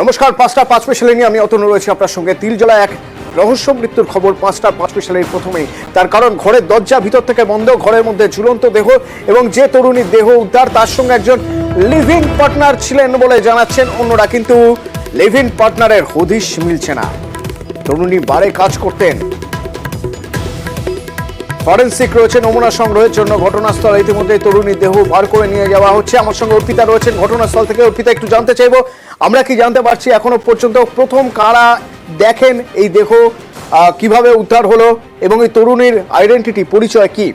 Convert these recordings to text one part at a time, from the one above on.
নমস্কার, ৫টা ৫ স্পেশালে নিয়ে আমি অতনু রয়েছি আপনার সঙ্গে। তিলজলা এক রহস্য মৃত্যুর খবর ৫টা ৫ স্পেশালের প্রথমেই। তার কারণ ঘরের দরজা ভিতর থেকে বন্ধ, ঘরের মধ্যে ঝুলন্ত দেহ এবং যে তরুণীর দেহ উদ্ধার তার সঙ্গে একজন লিভিং পার্টনার ছিলেন বলে জানাচ্ছেন অন্যরা, কিন্তু লিভিং পার্টনারের হদিশ মিলছে না। তরুণী বারে কাজ করতেন। ফরেন্সিক রয়েছে নমুনা সংগ্রহের জন্য ঘটনাস্থলে। ইতিমধ্যে তরুণীর দেহ বার করে নিয়ে যাওয়া হচ্ছে। আমার সঙ্গে অর্পিতা রয়েছেন ঘটনাস্থল থেকে। অর্পিতা, একটু জানতে চাইবো, আমরা কি জানতে পারছি এখনো পর্যন্ত প্রথম কারা দেখেন এই দেহ, কিভাবে উদ্ধার হলো এবং এই তরুণীর আইডেন্টিটি, পরিচয় কি?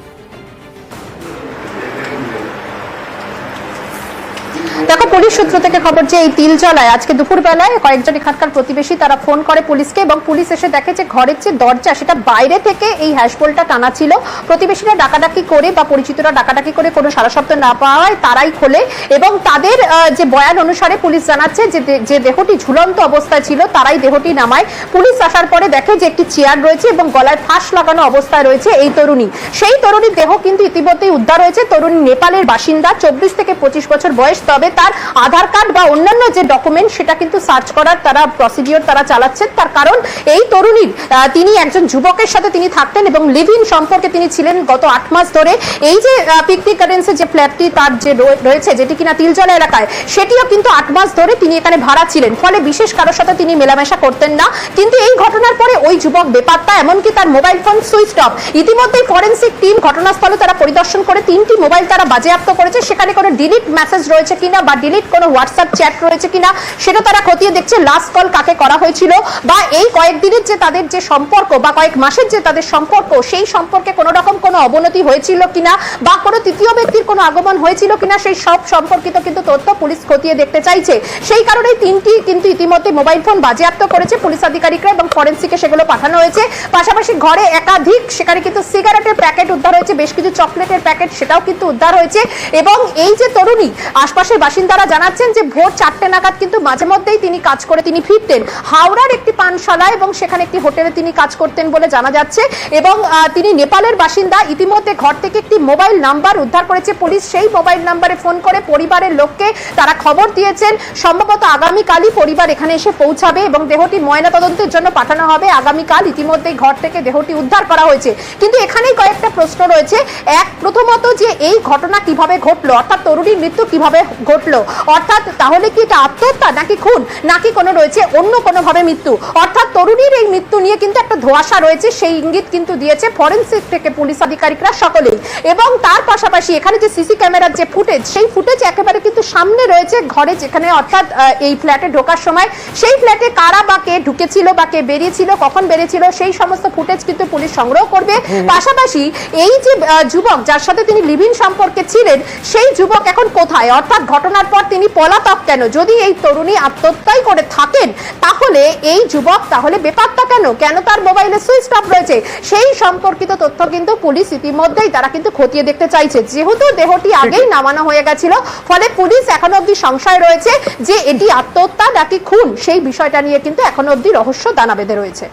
দেখো, পুলিশ সূত্র থেকে খবর যে এই তিলজলায় আজকে দুপুর বেলায় কয়েকজন এখানকার প্রতিবেশী তারা ফোন করে পুলিশকে এবং পুলিশ এসে দেখে যে ঘরের যে দরজা সেটা বাইরে থেকে এই হ্যাশবোল্টটা টানা ছিল। প্রতিবেশীরা ডাকাডাকি করে বা পরিচিতরা ডাকাডাকি করে কোনো সারা শব্দ না পাওয়ায় তারাই খোলে এবং তাদের যে বয়ান অনুসারে পুলিশ জানাচ্ছে যে দেহটি ঝুলন্ত অবস্থায় ছিল তারাই দেহটি নামায়। পুলিশ আসার পরে দেখে যে একটি চেয়ার রয়েছে এবং গলায় ফাঁস লাগানো অবস্থায় রয়েছে এই তরুণী। সেই তরুণীর দেহ কিন্তু ইতিমধ্যেই উদ্ধার হয়েছে। তরুণী নেপালের বাসিন্দা, ২৪ থেকে ২৫ বছর বয়স। তবে তার আধার কার্ড বা অন্যান্য যে ডকুমেন্ট সেটা কিন্তু সার্চ করার তারা প্রসিডিওর তারা চালাচ্ছেন। তার কারণ এই তরুণীর তিনি একজন যুবকের সাথে তিনি থাকতেন এবং লিভ ইন সম্পর্কে তিনি ছিলেন গত ৮ মাস ধরে। এই যে পিকনিক গার্ডেন্সের যে ফ্ল্যাটটি তার যে রয়েছে, যেটি কিনা তিলজলা এলাকায়, সেটিও কিন্তু ৮ মাস ধরে তিনি এখানে ভাড়া ছিলেন। ফলে বিশেষ কারোর সাথে তিনি মেলামেশা করতেন না। কিন্তু এই ঘটনার পরে ওই যুবক বেপাত্তা, এমনকি তার মোবাইল ফোন সুইচ অফ। ইতিমধ্যেই ফরেন্সিক টিম ঘটনাস্থলে তারা পরিদর্শন করে ৩টি মোবাইল তারা বাজেয়াপ্ত করেছে। সেখানে কোনো ডিলিট মেসেজ রয়েছে কিনা বা ডিলিট কোনো হোয়াটসঅ্যাপ চ্যাট রয়েছে কিনা সেটা তারা খতিয়ে দেখছে। লাস্ট কল কাকে করা হয়েছিল বা এই কয়েকদিনের যে তাদের যে সম্পর্ক বা কয়েক মাসের যে তাদের সম্পর্ক, সেই সম্পর্কে কোনো রকম কোনো অবনতি হয়েছিল কিনা বা কোনো তৃতীয় ব্যক্তির কোনো আগমন হয়েছিল কিনা, সেই সব সম্পর্কিত কিন্তু তথ্য পুলিশ খতিয়ে দেখতে চাইছে। সেই কারণেই ৩টি কিন্তু ইতিমধ্যে মোবাইল ফোন বাজেয়াপ্ত করেছে পুলিশ আধিকারিকরা এবং ফরেন্সিকে সেগুলো পাঠানো হয়েছে। পাশাপাশি ঘরে একাধিক সেখানে কিন্তু সিগারেটের প্যাকেট উদ্ধার হয়েছে, বেশ কিছু চকলেটের প্যাকেট সেটাও কিন্তু উদ্ধার হয়েছে। এবং এই যে তরুণী, আশপাশের বাসিন্দারা জানাচ্ছেন যে ভোর ৪টে নাগাদ কিন্তু মাঝে মধ্যেই তিনি কাজ করে তিনি ফিরতেন হাওড়ার একটি পানশালা এবং সেখানে একটি হোটেলে তিনি কাজ করতেন বলে জানা যাচ্ছে। এবং তিনি নেপালের বাসিন্দা। ইতিমধ্যে ঘর থেকে একটি মোবাইল নাম্বার উদ্ধার করেছে পুলিশ। সেই মোবাইল নাম্বারে ফোন করে পরিবারের লোককে তারা খবর দিয়েছেন সম্ভবত আগামীকালই পরিবার এখানে এসে পৌঁছাবে এবং দেহটি ময়নাতদন্তের জন্য পাঠানো হবে আগামীকাল। ইতিমধ্যেই ঘর থেকে দেহটি উদ্ধার করা হয়েছে। কিন্তু এখানেই কয়েকটা প্রশ্ন রয়েছে। এক, প্রথমত যে এই ঘটনা কিভাবে ঘটলো, অর্থাৎ তরুণীর মৃত্যু কিভাবে ঘটলো, অর্থাৎ তাহলে কি এটা আত্মহত্যা নাকি খুন নাকি কোনো রয়েছে অন্য কোনোভাবে মৃত্যু। অর্থাৎ তরুণীর এই মৃত্যু নিয়ে কিন্তু একটা ধোঁয়াশা রয়েছে, সেই ইঙ্গিত কিন্তু দিয়েছে ফরেন্সিক থেকে পুলিশ আধিকারিকরা সকলেই। এবং তার পাশাপাশি এখানে যে সিসি ক্যামেরার যে ফুটেজ, সেই ফুটেজ একেবারে কিন্তু সামনে রয়েছে ঘরে, যেখানে অর্থাৎ এই ফ্ল্যাটে ঢোকার সময় সেই ফ্ল্যাটে কারা বা কে ঢুকেছিল বা কে বেরিয়েছিল, কখন বেরিয়েছিল, সেই সমস্ত ফুটেজ কিন্তু পুলিশ সংগ্রহ করবে। পাশাপাশি এই যে যুবক যার সাথে তিনি লিভ ইন সম্পর্কে ছিলেন, সেই যুবক এখন কোথায়, অর্থাৎ ঘটনার পর তিনি পলাতক কেন? যদি এই তরুণী আত্মহত্যাই করে থাকেন তাহলে এই যুবক তাহলে বেপাত্তা কেন, কেন তার মোবাইলে সুইচ অফ রয়েছে, সেই সম্পর্কিত তথ্য কিন্তু পুলিশ ইতিমধ্যেই তারা কিন্তু খতিয়ে দেখতে চাইছে। যেহেতু দেহটি আগেই নামানো হয়ে গেছিল, ফলে পুলিশ এখনো অবধি সংশয় রয়েছে যে এটি আত্মহত্যা নাকি খুন, সেই বিষয়টা নিয়ে কিন্তু এখনো অবধি রহস্য দানা বেঁধে রয়েছে।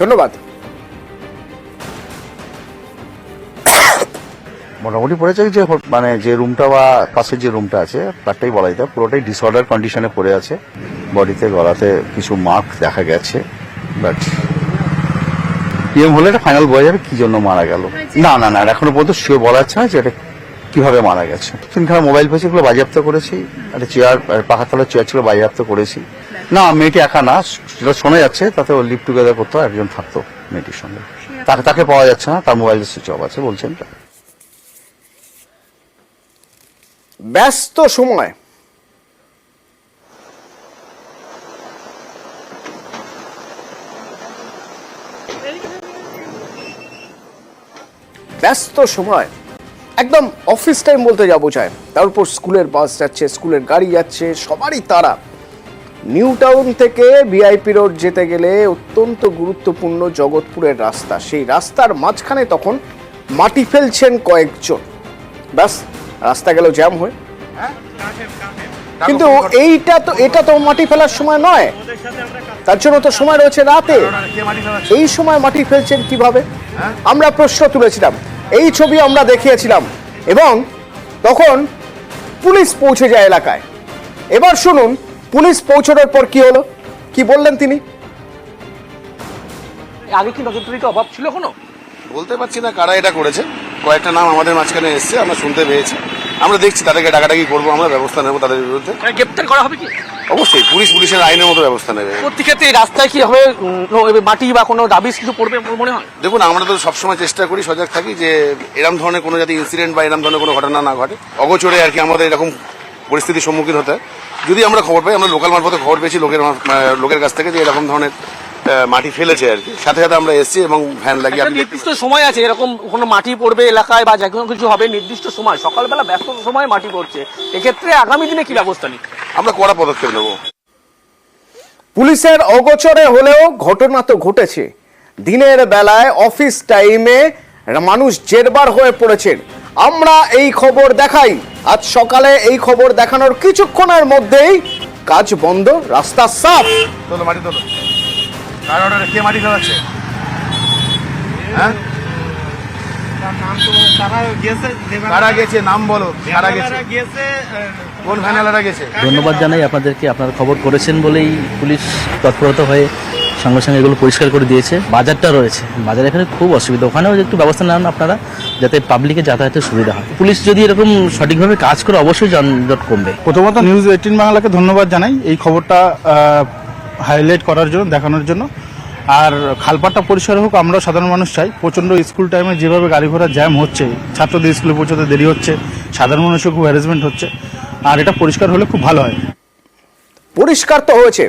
ধন্যবাদ। মোটামুটি পড়েছে যে মানে যে রুমটা বা পাশের যে রুমটা আছে তারটাই বলা যেত পুরোটাই ডিসঅর্ডার কন্ডিশনে পড়ে আছে। বডিতে গলাতে কিছু মার্ক দেখা গেছে, বাট পিএম হলে এটা ফাইনাল বোঝা যাবে কি জন্য মারা গেল। না না না, এখনো পর্যন্ত শিওর বলা যাচ্ছে না যে এটা কিভাবে মারা গেছে। তিনখানা মোবাইল পেয়েছে, এগুলো বাজেয়াপ্ত করেছি। একটা চেয়ার, পাখার তলার চেয়ার ছিল, বাজেয়াপ্ত করেছি। না, মেয়েটি একা না, যেটা শোনা যাচ্ছে তাতে ও লিভ টুগেদার করতো, একজন থাকতো মেয়েটির সঙ্গে। তাকে পাওয়া যাচ্ছে না, তার মোবাইল সুইচ অফ আছে বলছেন। ব্যস্ত সময়, ব্যস্ত সময়, একদম অফিস টাইম বলতে যা বোঝায়। তার উপর স্কুলের বাস যাচ্ছে, স্কুলের গাড়ি যাচ্ছে, সবারই তারা। নিউ টাউন থেকে ভিআইপি রোড যেতে গেলে অত্যন্ত গুরুত্বপূর্ণ জগৎপুরের রাস্তা, সেই রাস্তার মাঝখানে তখন মাটি ফেলছেন কয়েকজন। ব্যাস, রাস্তা গেল জ্যাম হয়ে। কিন্তু এটা তো মাটি ফেলার সময় নয়, তার জন্য তো সময় রয়েছে রাতে। এই সময় মাটি ফেলছেন কিভাবে আমরা প্রশ্ন তুলেছিলাম, এই ছবি আমরা দেখিয়েছিলাম এবং তখন পুলিশ পৌঁছে যায় এলাকায়। এবার শুনুন পুলিশ পৌঁছানোর পর কি হলো, কি বললেন তিনি? আগে কি নজরদারিতে অভাব ছিল কোনো? বলতে পারছি না কারা এটা করেছে। কয়েকটা নাম আমাদের মাঝখানে এসছে, আমরা শুনতে পেয়েছি, আমরা দেখছি, তাদেরকে ডাকাডাকি করবো, আমরা ব্যবস্থা নেবো তাদের বিরুদ্ধে। গ্রেপ্তার করা হবে কি? অবশ্যই পুলিশের আইনের মতো ব্যবস্থা নেবে। প্রত্যেকক্ষেত্রে এই রাস্তায় কি হবে, মাটি বা কোনো রাবিশ কিছু পড়বে মনে হয়? দেখুন, আমরা তো সবসময় চেষ্টা করি, সজাগ থাকি যে এরকম ধরনের কোনো যাতে ইনসিডেন্ট বা এরকম ধরনের কোনো ঘটনা না ঘটে, অগোচরে আর কি আমাদের এরকম পরিস্থিতির সম্মুখীন হতে হয়। যদি আমরা খবর পাই, আমরা লোকাল মারফতে খবর পেয়েছি লোকের কাছ থেকে যে এরকম ধরনের মাটি ফেলেছে আর কি, সাথে সাথে আমরা এসেছি এবং ভ্যান লাগিয়ে। একটা নির্দিষ্ট সময় আছে এরকম কোনো মাটি পড়বে এলাকায় বা যে কোনো কিছু হবে, নির্দিষ্ট সময়, সকালবেলা ব্যস্ত সময় মাটি পড়ছে, এক্ষেত্রে আগামী দিনে কি ব্যবস্থা নিই? আমরা কড়া পদক্ষেপ নেব। পুলিশের অগোচরে হলেও ঘটনা তো ঘটেছে। দিনের বেলায় অফিস টাইমে মানুষ জেরবার হয়ে পড়েছেন। আমরা এই খবর দেখাই, আজ সকালে এই খবর দেখানোর কিছুক্ষণের মধ্যেই কাজ বন্ধ, রাস্তা সাফ। তোলো মাটি তোলো। কার অর্ডারে কে মাটি ফেলাচ্ছে? হ্যাঁ, কারা গেছে নাম বলো, কারা গেছে, কোন ভ্যানেলারা গেছে? ধন্যবাদ জানাই আপনাদেরকে, আপনারা খবর করেছেন বলেই পুলিশ তৎপরতা হয়ে সঙ্গে সঙ্গে এগুলো পরিষ্কার করে দিয়েছে। বাজারটা রয়েছে, বাজার এখানে খুব অসুবিধা, ওখানেও একটু ব্যবস্থা নেন আপনারা যাতে পাবলিকের যাতায়াতের সুবিধা হয়। পুলিশ যদি এরকম সঠিকভাবে কাজ করে অবশ্যই যানজট কমবে। প্রথমত নিউজ 18 বাংলাকে ধন্যবাদ জানাই এই খবরটা হাইলাইট করার জন্য, দেখানোর জন্য। আর খালপাটটা পরিষ্কার হোক, আমরা সাধারণ মানুষ চাই। প্রচণ্ড স্কুল টাইমে যেভাবে গাড়ি ঘোড়া জ্যাম হচ্ছে, ছাত্রদের স্কুলে পৌঁছতে দেরি হচ্ছে, সাধারণ মানুষের খুব হ্যারাসমেন্ট হচ্ছে, আর এটা পরিষ্কার হলে খুব ভালো হয়। পরিষ্কার তো হয়েছে,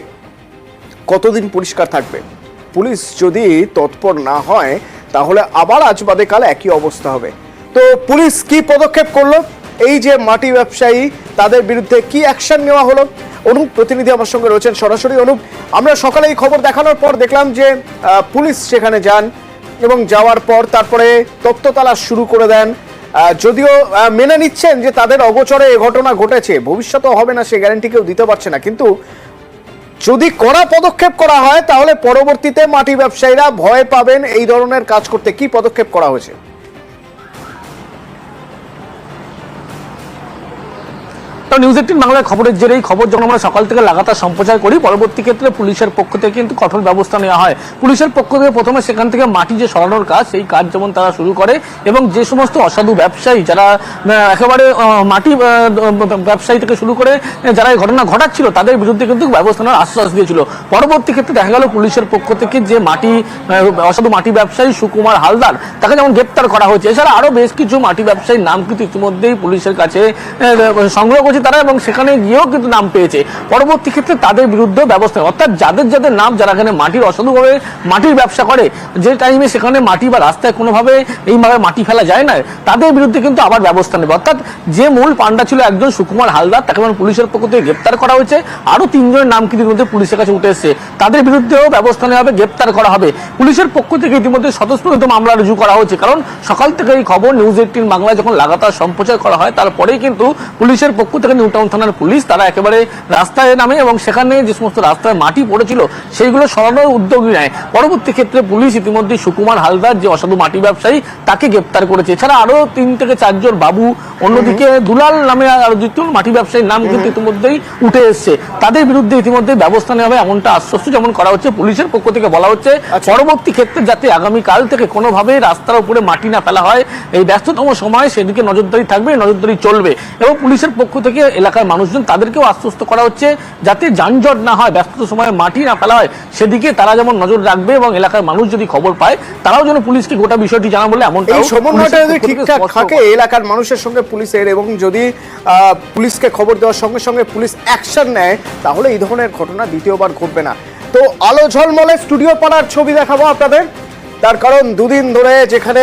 কতদিন পরিষ্কার থাকবে? পুলিশ যদি তৎপর না হয় তাহলে আবার আজ বাদে কাল একই অবস্থা হবে। তো পুলিশ কি পদক্ষেপ করলো, এই যে মাটি ব্যবসায়ী তাদের বিরুদ্ধে কি অ্যাকশন নেওয়া হলো? অনুপ প্রতিনিধি আমার সঙ্গে রয়েছেন সরাসরি। অনুপ, আমরা সকালে এই খবর দেখানোর পর দেখলাম যে পুলিশ সেখানে যান এবং যাওয়ার পর তারপরে তত্ত্ব তালাশ শুরু করে দেন। যদিও মেনে নিচ্ছেন যে তাদের অগোচরে এ ঘটনা ঘটেছে, ভবিষ্যতেও হবে না সে গ্যারান্টি কেউ দিতে পারছে না, কিন্তু যদি কড়া পদক্ষেপ করা হয় তাহলে পরবর্তীতে মাটি ব্যবসায়ীরা ভয় পাবেন এই ধরনের কাজ করতে। কি পদক্ষেপ করা হয়েছে? নিউজ 18 বাংলার খবরের জেরেই খবর যখন আমরা সকাল থেকে লাগাতার সম্প্রচার করি, পরবর্তী ক্ষেত্রে পুলিশের পক্ষ থেকে কিন্তু কঠোর ব্যবস্থা নেওয়া হয়। পুলিশের পক্ষ থেকে প্রথমে সেখান থেকে মাটি যে সরানোর কাজ, সেই কাজ যেমন তারা শুরু করে এবং যে সমস্ত অসাধু ব্যবসায়ী যারা একেবারে মাটি ব্যবসায়ী থেকে শুরু করে যারা এই ঘটনা ঘটাচ্ছিল তাদের বিরুদ্ধে কিন্তু ব্যবস্থা নেওয়ার আশ্বাস দিয়েছিল। পরবর্তী ক্ষেত্রে দেখা গেল পুলিশের পক্ষ থেকে যে অসাধু মাটি ব্যবসায়ী সুকুমার হালদার, তাকে যেমন গ্রেপ্তার করা হয়েছে, এছাড়া আরো বেশ কিছু মাটি ব্যবসায়ীর নাম কিন্তু ইতিমধ্যেই পুলিশের কাছে সংগ্রহ করেছে তারা, এবং সেখানে গিয়েও কিন্তু নাম পেয়েছে। পরবর্তী ক্ষেত্রে তাদের বিরুদ্ধে ব্যবস্থা, অর্থাৎ যাদের নাম, যারা এখানে মাটির অসাধুভাবে মাটির ব্যবসা করে, যে টাইমে সেখানে মাটি বা রাস্তায় কোনোভাবে এইভাবে মাটি ফেলা যায় না, তাদের বিরুদ্ধে কিন্তু আবার ব্যবস্থা নেবে। অর্থাৎ যে মূল পান্ডা ছিল একজন সুকুমার হালদার, তাকে পুলিশের পক্ষ থেকে গ্রেপ্তার করা হয়েছে। আরো 3 জনের নাম কিন্তু ইতিমধ্যে পুলিশের কাছে উঠে এসেছে, তাদের বিরুদ্ধেও ব্যবস্থা নেওয়া হবে, গ্রেপ্তার করা হবে। পুলিশের পক্ষ থেকে ইতিমধ্যে স্বতঃস্ফূর্ত মামলা রুজু করা হয়েছে, কারণ সকাল থেকে এই খবর নিউজ 18 বাংলায় যখন লাগাতার সম্প্রচার করা হয় তারপরেই কিন্তু পুলিশের পক্ষ থেকে নিউ টাউন থানার পুলিশ তারা একেবারে রাস্তায় নামে এবং সেখানে যে সমস্ত রাস্তায় মাটি পড়েছিল সেইগুলো সরানোর উদ্যোগ নেয়। পরবর্তী ক্ষেত্রে পুলিশ ইতিমধ্যে সুকুমার হালদার যে অসাধু মাটি ব্যবসায়ী তাকে গ্রেপ্তার করেছে। এছাড়া আরো 3 থেকে 4 জন বাবু, অন্যদিকে দুলাল নামে আর দ্বিতীয় মাটি ব্যবসায়ীর নাম কিন্তু ইতিমধ্যেই উঠে এসছে, তাদের বিরুদ্ধে ইতিমধ্যে ব্যবস্থা নেওয়া হবে এমনটা আশ্বস্ত যেমন করা হচ্ছে। পুলিশের পক্ষ থেকে বলা হচ্ছে পরবর্তী ক্ষেত্রে যাতে আগামীকাল থেকে কোনোভাবেই রাস্তার উপরে মাটি না ফেলা হয়, এই ব্যস্ততম সময় সেদিকে নজরদারি থাকবে, নজরদারি চলবে। এবং পুলিশের পক্ষ থেকে এলাকার মানুষজন তাদেরকেও আশ্বস্ত করা হচ্ছে যাতে যানজট না হয়, ব্যস্ত সময়ে মাটি না ফেলা হয়, সেদিকে তারা যেমন নজর রাখবে এবং এলাকার মানুষ যদি খবর পায় তারাও যেন পুলিশকে গোটা বিষয়টি জানা বলে এমনটা সমন্বয়টা যদি ঠিকঠাক থাকে এলাকার মানুষের সঙ্গে পুলিশের, এবং যদি পুলিশকে খবর দেওয়ার সঙ্গে সঙ্গে পুলিশ অ্যাকশন নেয় তাহলে এই ধরনের ঘটনা দ্বিতীয়বার ঘটবে না। তো আলো ঝলমলে স্টুডিও পাড়ার ছবি দেখাবো আপনাদের, তার কারণ 2 দিন ধরে যেখানে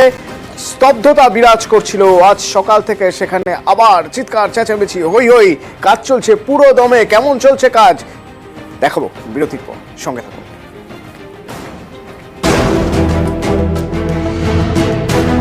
স্তব্ধতা বিরাজ করছিল, আজ সকাল থেকে সেখানে আবার চিৎকার চেঁচামেচি হই হই, কাজ চলছে পুরো দমে। কেমন চলছে কাজ দেখাবো বিরতির পর, সঙ্গে থাকুন।